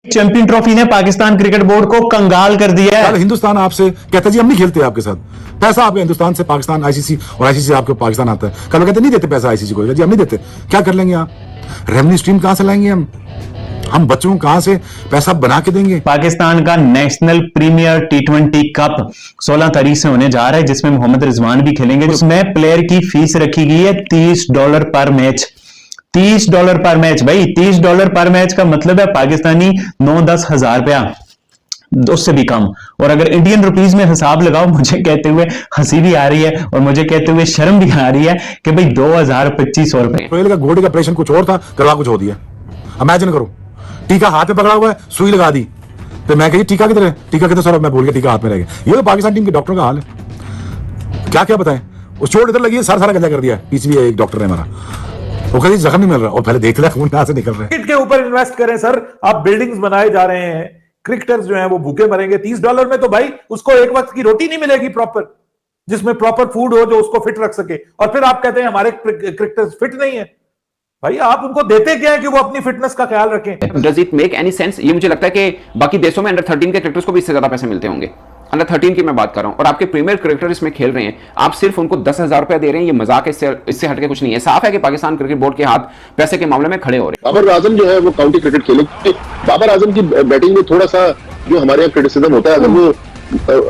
Champion trophy ने Pakistan cricket board को कंगाल कर दिया है। हिंदुस्तान आपसे कहता जी हम नहीं खेलते आपके साथ, पैसा आपके हिंदुस्तान से पाकिस्तान आईसीसी और आईसीसी आपके पाकिस्तान आता है। कल कहते नहीं देते पैसा आईसीसी को, जी हम नहीं देते, क्या कर लेंगे आप? रेवेन्यू स्ट्रीम कहां से लाएंगे हम बच्चों को कहां से पैसा बना के देंगे? पाकिस्तान का नेशनल प्रीमियर T20 कप 16 तारीख से होने जा रहा है, जिसमें मोहम्मद रिजवान भी खेलेंगे। उसमें प्लेयर की फीस रखी गई है $30 पर मैच। $30 पर मैच भाई, $30 पर मैच का मतलब है पाकिस्तानी 9-10 हजार रुपया, उससे भी कम। और अगर इंडियन रुपीस में हिसाब लगाओ, मुझे कहते हुए हंसी भी आ रही है और मुझे कहते हुए शर्म भी आ रही है कि भाई 2000-2500 रुपए। का घोड़े का ऑपरेशन कुछ और था, करवा कुछ हो दिया। इमेजिन करो, टीका हाथ में पकड़ा हुआ है, सुई लगा दी, तो मैं कही टीका किधर है, टीका किधर सर, मैं भूल गया टीका हाथ में रह गया। ये तो पाकिस्तान टीम के डॉक्टर का हाल है, क्या क्या बताएं। उस चोट इधर लगी है, सारा गंजा कर दिया पीछे एक डॉक्टर ने हमारा, वो कहीं जख्म नहीं मिल रहा और पहले देख लिया खून कहां से निकल रहा है। क्रिकेट के ऊपर इन्वेस्ट करें सर, आप बिल्डिंग्स बनाए जा रहे हैं, क्रिकेटर्स जो हैं वो भूखे मरेंगे। $30 में तो भाई उसको एक वक्त की रोटी नहीं मिलेगी प्रॉपर, जिसमें प्रॉपर फूड हो जो उसको फिट रख सके, और फिर आप कहते हैं हमारे क्रिकेटर्स फिट नहीं है। भाई आप उनको देते क्या है कि वो अपनी फिटनेस का ख्याल रखें? Does it make any sense? ये मुझे लगता है कि बाकी देशों में अंडर 13 के क्रिकेटर्स को भी इससे ज्यादा पैसे मिलते होंगे। अंडर 13 की मैं बात कर रहा हूं, और आपके प्रीमियर क्रिकेटर इसमें खेल रहे हैं, आप सिर्फ उनको 10,000 रुपया दे रहे हैं। ये मजाक है, इससे हटके कुछ नहीं है। साफ है कि पाकिस्तान क्रिकेट बोर्ड के हाथ पैसे के मामले में खड़े हो रहे हैं। बाबर आजम जो है वो काउंटी क्रिकेट खेले, बाबर आजम की बैटिंग में थोड़ा सा जो हमारे यहाँ क्रिटिसिज्म होता है, अगर वो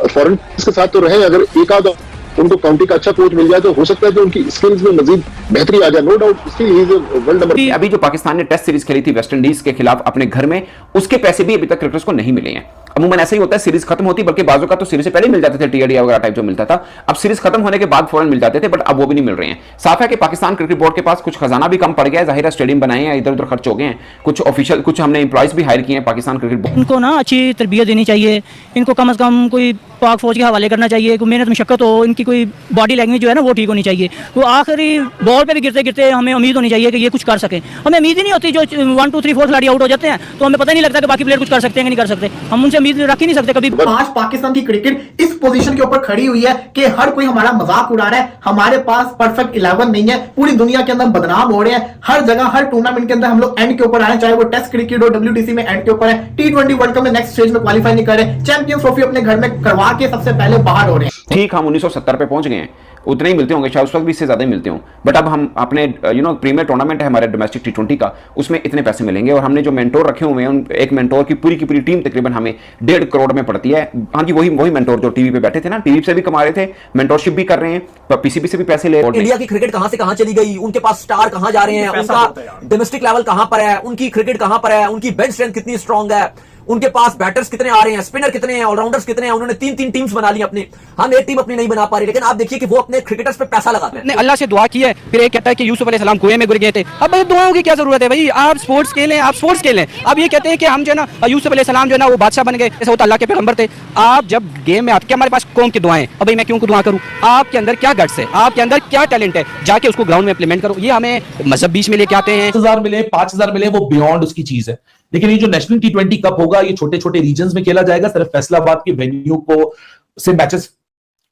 फॉरेन के साथ तो रहे, अगर एक आध उनको काउंटी का अच्छा कोच मिल जाए तो हो सकता है कि उनकी स्किल्स में मजीद बेहतरी आ जाए। No doubt still he is world number. अभी जो पाकिस्तान ने टेस्ट सीरीज खेली थी वेस्ट इंडीज के खिलाफ अपने घर में, उसके पैसे भी अभी तक क्रिकेटर्स को नहीं मिले हैं। अमूमन ऐसा ही होता है, सीरीज खत्म होती, बल्कि बाजू का तो सीरीज से पहले मिल जाते थे, टीआरडी वगैरह टाइप जो मिलता था, अब सीरीज खत्म होने के बाद फौरन मिल जाते थे, बट अब वो भी नहीं मिल रहे हैं। साफ है कि पाकिस्तान क्रिकेट बोर्ड के पास कुछ खजाना भी कम पड़ गया है, जाहिर है स्टेडियम बनाए हैं, इधर उधर खर्च हो गए हैं, कुछ ऑफिशियल, कुछ हमने एम्प्लॉयज भी हायर किए हैं पाकिस्तान क्रिकेट बोर्ड। इनको ना अच्छी तरबियत देनी चाहिए, इनको कम से कम कोई पाक फौज के हवाले करना चाहिए, कोई मेहनत मशक्कत हो, इनकी कोई बॉडी लैंग्वेज जो है ना वो ठीक होनी चाहिए। तो आखिरी बॉल पे भी गिरते गिरते हमें उम्मीद होनी चाहिए कि ये कुछ कर सकें। हमें उम्मीद ही नहीं होती, जो 1 2 3 4 खिलाड़ी आउट हो जाते हैं तो हमें पता नहीं लगता कि बाकी प्लेयर कुछ कर सकते हैं कि नहीं कर सकते, हम उनसे उम्मीद रख ही नहीं सकते कभी। आज पाकिस्तान की क्रिकेट इस पोजीशन के ऊपर खड़ी हुई है कि हर कोई हमारा मजाक उड़ा रहा है, हमारे पास परफेक्ट 11 नहीं है, पूरी दुनिया के अंदर बदनाम हो रहे हैं। हर जगह हर टूर्नामेंट के अंदर हम लोग एंड के ऊपर आए, चाहे वो टेस्ट क्रिकेट हो, WTC में एंड के ऊपर है, T20 वर्ल्ड कप में नेक्स्ट स्टेज में क्वालिफाई नहीं कर रहे, चैंपियंस ट्रॉफी अपने घर में करवा के सबसे पहले बाहर हो रहे हैं। ठीक, हम 1970 पे पहुंच गए हैं, उतने ही मिलते होंगे शायद, उस वक्त भी इससे ज्यादा ही मिलते हों, बट अब हम अपने प्रीमियर टूर्नामेंट है हमारे डोमेस्टिक T20 का, उसमें इतने पैसे मिलेंगे। और हमने जो मेंटोर रखे हुए हैं, एक मेंटोर की पूरी टीम तकरीबन हमें 1.5 करोड़ में पड़ती है। हाँ जी, वही मेंटोर जो टीवी पे बैठे थे ना, टीवी से भी कमा रहे थे, मेंटोरशिप भी कर रहे हैं, पीसीबी से भी पैसे ले रहे हैं। इंडिया की क्रिकेट कहां से कहां चली गई, उनके पास स्टार कहां जा रहे हैं, उनका डोमेस्टिक लेवल कहां पर है, उनकी क्रिकेट कहां पर है, उनकी बेंच स्ट्रेंथ कितनी स्ट्रांग है, उनके पास बैटर्स कितने आ रहे हैं, स्पिनर कितने हैं, ऑलराउंडर्स कितने हैं। उन्होंने 3 टीम्स बना ली अपनी, हम एक टीम अपनी नहीं बना पा रहे, लेकिन आप देखिए कि वो अपने क्रिकेटर्स पे पैसा लगाते हैं। अल्लाह से दुआ की है, फिर एक कहता है कि यूसुफ अलैहिस्सलाम कुएं में गिर गए थे। अब भाई दुआओं की क्या जरूरत है भाई, आप स्पोर्ट्स खेलें, आप स्पोर्ट्स खेलें। अब ये कहते हैं कि हम जो है ना यूसुफ अलैहिस्सलाम जो है ना वो बादशाह बन गए, जैसे वो अल्लाह के पैगंबर थे। आप जब गेम में आते, हमारे पास कौम की दुआएं, अब भाई मैं क्यों दुआ करूं? आपके अंदर क्या गट्स है, आपके अंदर क्या टैलेंट है, जाके उसको ग्राउंड में इंप्लीमेंट करो। ये हमें मजहब बीच में लेके आते हैं, 10,000 मिले 5,000 मिले, वो बियॉन्ड उसकी चीज है। लेकिन ये जो नेशनल T20 कप होगा, ये छोटे छोटे रीजन्स में खेला जाएगा, सिर्फ फैसलाबाद के वेन्यू को से मैचेस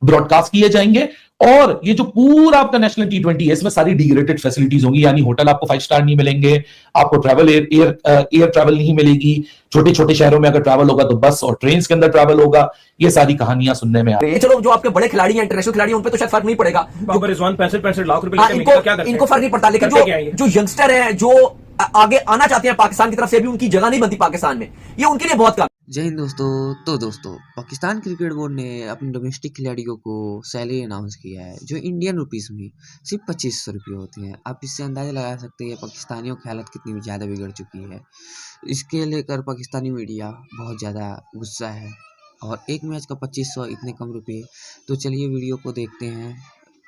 ब्रॉडकास्ट किए जाएंगे। और ये जो पूरा आपका नेशनल T20 है, इसमें सारी डिग्रेडेड फैसिलिटीज होंगी, यानी होटल आपको 5 स्टार नहीं मिलेंगे, आपको ट्रैवल एयर ट्रैवल नहीं मिलेगी, छोटे छोटे शहरों में अगर ट्रैवल होगा तो बस और ट्रेन के अंदर ट्रैवल होगा। ये सारी कहानियां सुनने में आ रही है। चलो जो आपके बड़े खिलाड़ी हैं, इंटरनेशनल खिलाड़ी, उन पे तो शायद फर्क नहीं पड़ेगा, रिजवान 65 लाख रुपए इनको फर्क नहीं पड़ता, लेकिन जो यंगस्टर है जो आगे आना चाहते हैं पाकिस्तान की तरफ से, भी उनकी जगह नहीं बनती पाकिस्तान में, ये उनके लिए बहुत कम। जय हिंद दोस्तों। तो दोस्तों, पाकिस्तान क्रिकेट बोर्ड ने अपने डोमेस्टिक खिलाड़ियों को सैलरी अनाउंस किया है, जो इंडियन रुपीस में सिर्फ 2500 रुपये होती हैं। आप इससे अंदाज़ा लगा सकते हैं पाकिस्तानियों की हालत कितनी ज़्यादा बिगड़ चुकी है। इसके लेकर पाकिस्तानी मीडिया बहुत ज़्यादा गुस्सा है, और एक मैच का 2500 इतने कम रुपये। तो चलिए वीडियो को देखते हैं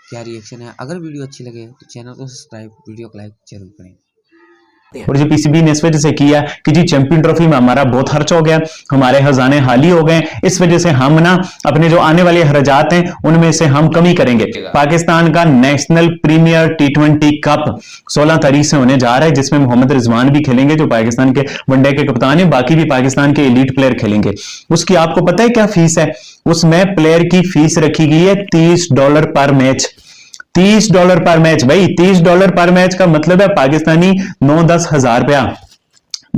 क्या रिएक्शन है। अगर वीडियो अच्छी लगे तो चैनल को सब्सक्राइब, वीडियो को लाइक जरूर करें। और जो पीसीबी ने इस वजह से किया कि जी चैंपियन ट्रॉफी में हमारा बहुत खर्च हो गया, हमारे खजाने खाली हो गए, इस वजह से हम ना अपने जो आने वाले खर्चात हैं उनमें से हम कमी करेंगे। पाकिस्तान का नेशनल प्रीमियर T20 कप 16 तारीख से होने जा रहा है, जिसमें मोहम्मद रिजवान भी खेलेंगे जो पाकिस्तान के वनडे के कप्तान है, बाकी भी पाकिस्तान के एलीट प्लेयर खेलेंगे। उसकी आपको पता है क्या फीस है? उसमें प्लेयर की फीस रखी गई है $30 पर मैच। $30 पर मैच भाई, $30 पर मैच का मतलब है पाकिस्तानी 9-10 हजार रुपया,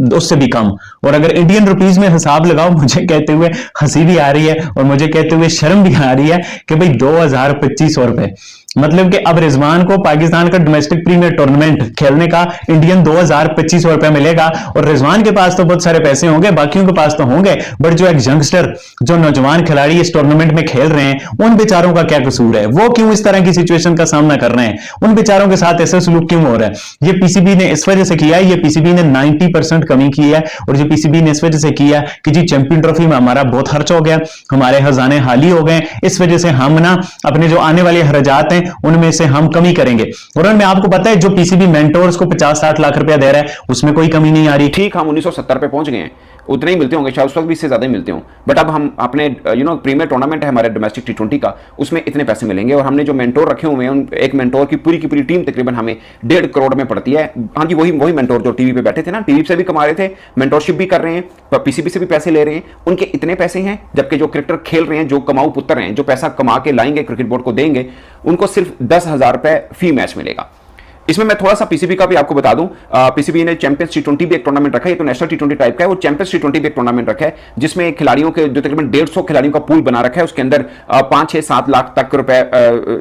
उससे भी कम। और अगर इंडियन रुपीस में हिसाब लगाओ, मुझे कहते हुए हंसी भी आ रही है और मुझे कहते हुए शर्म भी आ रही है कि भाई 2,2500 रुपए, मतलब कि अब रिजवान को पाकिस्तान का डोमेस्टिक प्रीमियर टूर्नामेंट खेलने का इंडियन 2,2500 रुपए मिलेगा। और रिजवान के पास तो बहुत सारे पैसे होंगे, बाकियों के पास तो होंगे, बट जो एक यंगस्टर, जो नौजवान खिलाड़ी इस टूर्नामेंट में खेल रहे हैं, उन बेचारों का क्या कसूर है? वो क्यों इस तरह की सिचुएशन का सामना कर रहे हैं? उन बेचारों के साथ ऐसा सलूक क्यों हो रहा है? ये पीसीबी ने इस वजह से किया है, ये पीसीबी ने 90% कमी की है। और जो पीसीबी ने इस वजह से किया कि जी चैंपियन ट्रॉफी में हमारा बहुत खर्च हो गया, हमारे खजाने खाली हो गए, इस वजह से हम ना अपने जो आने वाले खर्चात हैं उनमें से हम कमी करेंगे। और उनमें आपको पता है जो पीसीबी मेंटोर्स को 50-60 लाख रुपया दे रहा है, उसमें कोई कमी नहीं आ रही। ठीक, हम 1970 पे पहुंच गए हैं, उतने ही मिलते होंगे, शायद उस वक्त भी इससे ज्यादा ही मिलते हों, बट अब हम अपने प्रीमियर टूर्नामेंट है हमारे डोमेस्टिक T20 का, उसमें इतने पैसे मिलेंगे। और हमने जो मेंटोर रखे हुए हैं, उन एक मेंटोर की पूरी टीम तकरीबन हमें 1.5 करोड़ में पड़ती है। हाँ जी, वही मेंटोर जो टीवी पे बैठे थे ना, टीवी से भी कमा रहे थे, मेंटोरशिप भी कर रहे हैं, पीसीबी से भी पैसे ले रहे हैं, उनके इतने पैसे हैं। जबकि जो क्रिकेटर खेल रहे हैं, जो कमाऊ पुत्र हैं, जो पैसा कमा के लाएंगे क्रिकेट बोर्ड को देंगे, उनको सिर्फ 10,000 रुपए फी मैच मिलेगा। इसमें मैं थोड़ा सा पीसीबी का भी आपको बता दूं, पीसीबी ने चैंपियंस T20 भी एक टूर्नामेंट रखा है, ये तो नेशनल T20 टाइप का है, वो चैंपियंस T20 भी एक टूर्नामेंट रखा है, जिसमें खिलाड़ियों के जो तकरीबन 150 खिलाड़ियों का पूल बना रखा है, उसके अंदर 5-6-7 लाख तक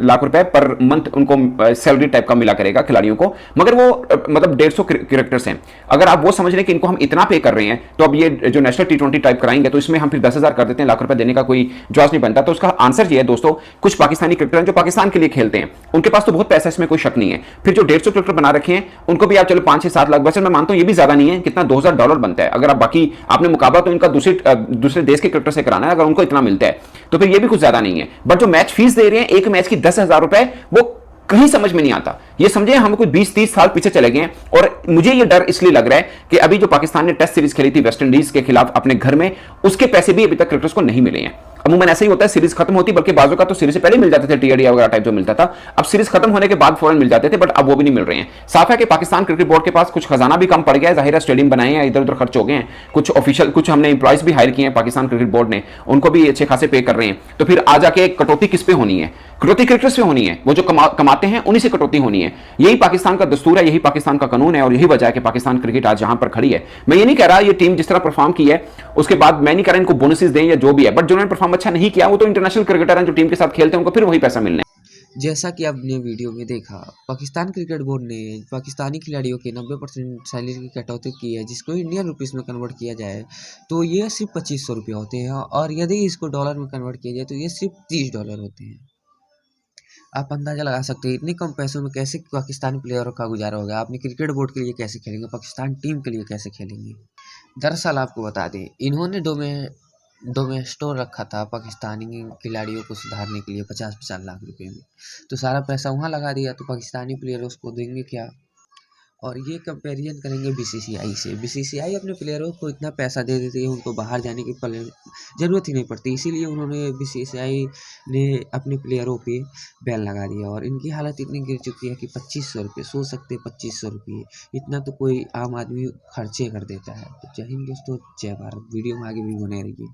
लाख रुपए पर मंथ उनको सैलरी टाइप का मिला करेगा खिलाड़ियों को। मगर वो मतलब 150 क्रिकेटर्स हैं। अगर आप वो समझ रहे हैं कि इनको हम इतना पे कर रहे हैं, तो अब ये जो नेशनल T20 टाइप कराएंगे तो इसमें हम फिर 10,000 कर देते हैं, लाख रुपए देने का कोई जवाब नहीं बनता। तो उसका आंसर ये है दोस्तों, कुछ पाकिस्तानी क्रिकेटर जो पाकिस्तान के लिए खेलते हैं, उनके पास तो बहुत पैसा, इसमें कोई शक नहीं है। फिर जो 150 क्रिकेटर बना रखे हैं, उनको भी आप चलो 5-7 लाख, वैसे मैं मानता हूं ये भी ज्यादा नहीं है, कितना $2,000 बनता है। अगर आप बाकी आपने मुकाबला तो इनका दूसरे देश के क्रिकेटर से कराना है, अगर उनको इतना मिलता है तो फिर ये भी कुछ ज्यादा नहीं है। बट जो मैच फीस दे रहे हैं एक मैच की 10,000 रुपए, वो कहीं समझ में नहीं आता। ये समझे हम कोई 20-30 साल पीछे चले गए हैं। और मुझे ये डर इसलिए लग रहा है कि अभी जो पाकिस्तान ने टेस्ट सीरीज खेली थी वेस्ट इंडीज के खिलाफ अपने घर में, उसके पैसे भी अभी तक क्रिकेटर्स को नहीं मिले हैं। अमूमन ऐसा ही होता है, सीरीज खत्म होती, बल्कि बाजू का तो सीरीज से पहले मिल जाते थे, टीआरडी वगैरह टाइप जो मिलता था, अब सीरीज खत्म होने के बाद फौरन मिल जाते थे, बट अब वो भी नहीं मिल रहे हैं। साफ है कि पाकिस्तान क्रिकेट बोर्ड के पास कुछ खजाना भी कम पड़ गया है, जाहिर है स्टेडियम बनाए हैं, इधर उधर खर्च हो गए हैं, कुछ ऑफिशियल, कुछ हमने इंप्लॉयज भी हायर किए हैं पाकिस्तान क्रिकेट बोर्ड ने, उनको भी अच्छे खासे पे कर रहे हैं। तो फिर आ जाके कटौती किस पे होनी है? कटौती क्रिकेटर्स पे होनी है, वो जो कमाते हैं उन्हीं से कटौती होनी है। यही पाकिस्तान का दस्तूर है, यही पाकिस्तान का कानून है, और यही वजह है कि पाकिस्तान क्रिकेट आज जहां पर खड़ी है। मैं ये नहीं कह रहा ये टीम जिस तरह परफॉर्म की है उसके बाद मैं नहीं कह रहा इनको बोनसेस दें या जो भी है, बट जिन्होंने परफॉर्म अच्छा नहीं किया वो तो इंटरनेशनल क्रिकेटर हैं जो टीम के साथ खेलते हैं, उनको फिर वही पैसा मिलना है। जैसा कि आपने वीडियो में देखा, पाकिस्तान क्रिकेट बोर्ड ने पाकिस्तानी खिलाड़ियों के 90% सैलरी की कटौती की है, जिसको इंडियन रुपीस में कन्वर्ट किया जाए तो ये सिर्फ 2500 रुपये होते हैं, और यदि इसको डॉलर में कन्वर्ट किया जाए तो ये सिर्फ $30 होते हैं। आप अंदाजा लगा सकते हैं इतने कम पैसों में कैसे पाकिस्तानी प्लेयरों का गुजारा होगा। आपने क्रिकेट बोर्ड के लिए कैसे खेलेंगे, पाकिस्तान टीम के लिए कैसे खेलेंगे। दरअसल आपको बता दें, इन्होंने डोमेस्टोर रखा था पाकिस्तानी खिलाड़ियों को सुधारने के लिए 50-50 लाख रुपए में, तो सारा पैसा वहाँ लगा दिया, तो पाकिस्तानी प्लेयर्स को देंगे क्या। और ये कंपैरिजन करेंगे बीसीसीआई से। बीसीसीआई अपने प्लेयरों को इतना पैसा दे देती है, उनको बाहर जाने की ज़रूरत ही नहीं पड़ती, इसीलिए उन्होंने बीसीसीआई ने अपने प्लेयरों पे बैन लगा दिया। और इनकी हालत इतनी गिर चुकी है कि 2500 रुपये, सोच सकते हैं 2500 रुपये इतना तो कोई आम आदमी खर्चे कर देता है। तो जय हिंद दोस्तों, जय भारत। वीडियो में आगे भी बने रहिए।